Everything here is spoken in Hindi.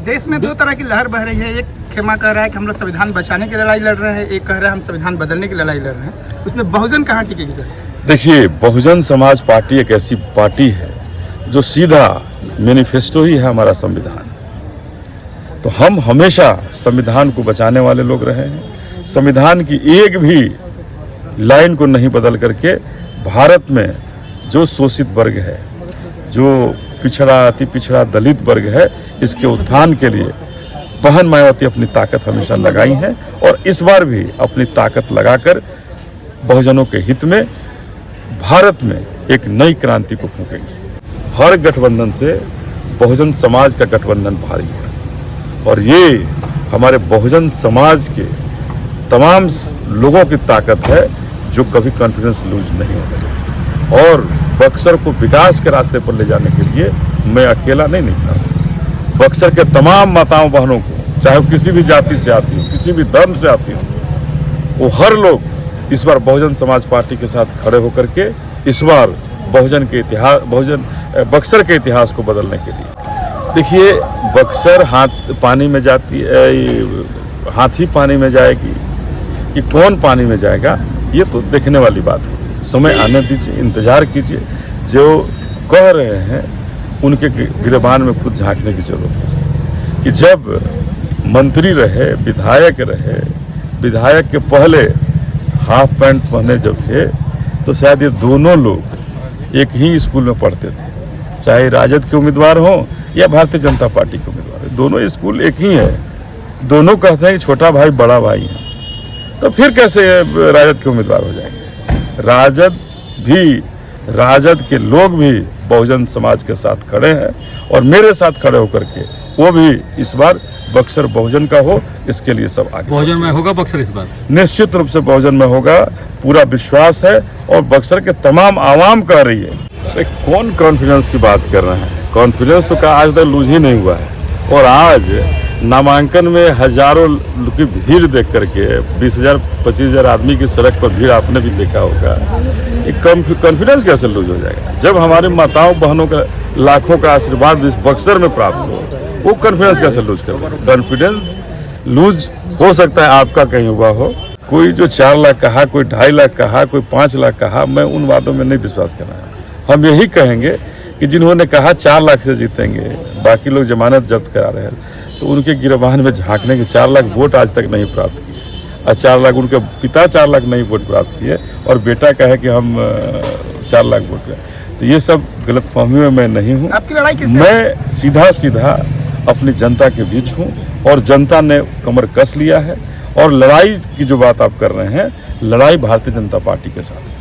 देश में दो तरह की लहर बह रही है। एक खेमा कह रहा है कि हम लोग संविधान बचाने की लड़ाई लड़ रहे हैं, एक कह रहा है हम संविधान बदलने की लड़ाई लड़ रहे हैं। उसमें बहुजन कहाँ टिकेगी सर? देखिए, बहुजन समाज पार्टी एक ऐसी पार्टी है जो सीधा मैनिफेस्टो ही है हमारा संविधान। तो हम हमेशा संविधान को बचाने वाले लोग रहे हैं। संविधान की एक भी लाइन को नहीं बदल करके भारत में जो शोषित वर्ग है, जो पिछड़ा अति पिछड़ा दलित वर्ग है, इसके उत्थान के लिए बहन मायावती अपनी ताकत हमेशा लगाई है और इस बार भी अपनी ताकत लगाकर बहुजनों के हित में भारत में एक नई क्रांति को फूंकेंगे। हर गठबंधन से बहुजन समाज का गठबंधन भारी है और ये हमारे बहुजन समाज के तमाम लोगों की ताकत है जो कभी कॉन्फिडेंस लूज नहीं होने देगी। और बक्सर को विकास के रास्ते पर ले जाने के लिए मैं अकेला नहीं निकला। बक्सर के तमाम माताओं बहनों को, चाहे वो किसी भी जाति से आती हो, किसी भी धर्म से आती हो, वो हर लोग इस बार बहुजन समाज पार्टी के साथ खड़े होकर के इस बार बक्सर के इतिहास को बदलने के लिए। देखिए, बक्सर पानी में जाती है, हाथी पानी में जाएगी कि कौन पानी में जाएगा, ये तो देखने वाली बात है। समय आने दीजिए, इंतजार कीजिए। जो कह रहे हैं उनके गिरबान में खुद झांकने की जरूरत है कि जब मंत्री रहे, विधायक के पहले हाफ पैंट पहने जब थे तो शायद ये दोनों लोग एक ही स्कूल में पढ़ते थे, चाहे राजद के उम्मीदवार हों या भारतीय जनता पार्टी के उम्मीदवार। दोनों स्कूल एक ही है। दोनों कहते हैं कि छोटा भाई बड़ा भाई है, तो फिर कैसे राजद के उम्मीदवार हो जाएंगे? राजद के लोग भी बहुजन समाज के साथ खड़े हैं और मेरे साथ खड़े होकर के वो भी इस बार बक्सर बहुजन का हो, इसके लिए सब आगे। बहुजन में होगा बक्सर इस बार? निश्चित रूप से बहुजन में होगा, पूरा विश्वास है और बक्सर के तमाम आवाम कह रही है। अरे कौन कॉन्फिडेंस की बात कर रहे हैं? कॉन्फिडेंस तो का आज तक लूज ही नहीं हुआ है। और आज नामांकन में हजारों की भीड़ देख करके 20,000 25,000 आदमी की सड़क पर भीड़ आपने भी देखा होगा। कॉन्फिडेंस कैसे लूज हो जाएगा? जब हमारी माताओं बहनों का लाखों का आशीर्वाद इस बक्सर में प्राप्त हो, वो कॉन्फिडेंस कैसे लूज कर देगा? कॉन्फिडेंस लूज हो सकता है आपका कहीं हुआ हो। कोई जो 4 लाख कहा, कोई 2.5 लाख कहा, कोई 5 लाख कहा, मैं उन बातों में नहीं विश्वास कर रहा है। हम यही कहेंगे कि जिन्होंने कहा 4 लाख से जीतेंगे, बाकी लोग जमानत जब्त करा रहे हैं, तो उनके गिरबान में झांकने के 4 लाख वोट आज तक नहीं प्राप्त किए और 4 लाख उनके पिता 4 लाख नहीं वोट प्राप्त किए और बेटा कहे कि हम 4 लाख वोट किए। तो ये सब गलतफहमी में मैं नहीं हूँ। आपकी लड़ाई किससे? मैं सीधा अपनी जनता के बीच हूँ और जनता ने कमर कस लिया है। और लड़ाई की जो बात आप कर रहे हैं, लड़ाई भारतीय जनता पार्टी के साथ।